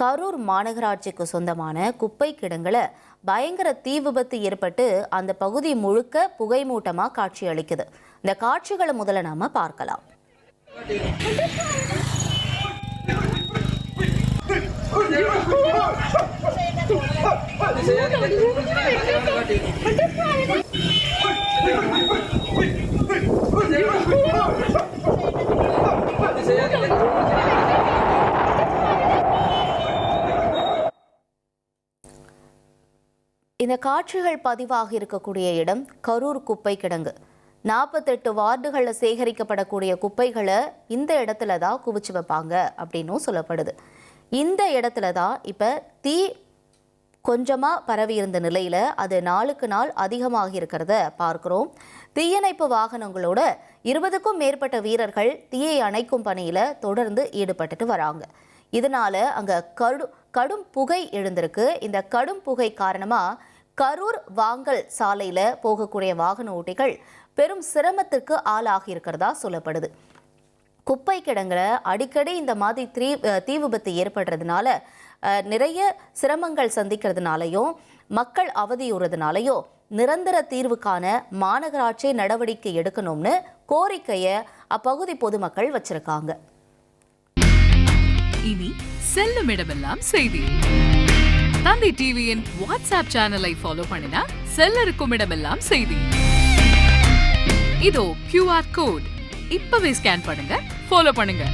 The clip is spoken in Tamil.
கரூர் மாநகராட்சிக்கு சொந்தமான குப்பை கிடங்குல பயங்கர தீ விபத்து ஏற்பட்டு அந்த பகுதி முழுக்க புகைமூட்டமா காட்சி அளிக்குது. இந்த காட்சிகளை முதல்ல நாம பார்க்கலாம். இந்த காட்சிகள் பதிவாகி இருக்கக்கூடிய இடம் கரூர் குப்பை கிடங்கு. 48 வார்டுகளில் சேகரிக்கப்படக்கூடிய குப்பைகளை இந்த இடத்துல தான் குவிச்சு வைப்பாங்க அப்படின்னும் சொல்லப்படுது. இந்த இடத்துல தான் இப்போ தீ கொஞ்சமாக பரவி இருந்த நிலையில் அது நாளுக்கு நாள் அதிகமாகி இருக்கிறத பார்க்குறோம். தீயணைப்பு வாகனங்களோட 20க்கும் மேற்பட்ட வீரர்கள் தீயை அணைக்கும் பணியில் தொடர்ந்து ஈடுபட்டுட்டு வராங்க. இதனால அங்கே கடும் புகை எழுந்திருக்கு. இந்த கடும் புகை காரணமாக கரூர் வாங்கல் சாலையில் போகக்கூடிய வாகன ஓட்டிகள் பெரும் சிரமத்திற்கு ஆளாகி இருக்கிறதா சொல்லப்படுது. குப்பை கிடங்குல அடிக்கடி இந்த மாதிரி தீ விபத்து ஏற்படுறதுனால நிறைய சிரமங்கள் சந்திக்கிறதுனாலையும் மக்கள் அவதியுறதுனாலையும் நிரந்தர தீர்வுக்கான மாநகராட்சி நடவடிக்கை எடுக்கணும்னு கோரிக்கையை அப்பகுதி பொதுமக்கள் வச்சிருக்காங்க. இனி செல்லும் இடமெல்லாம் செய்தி. தந்தி டிவியின் வாட்ஸ்அப் சேனலை ஃபாலோ பண்ணினா செல்ல இருக்கும் இடமெல்லாம் செய்தி. இதோ QR கோட் இப்பவே ஸ்கேன் பண்ணுங்க, ஃபாலோ பண்ணுங்க.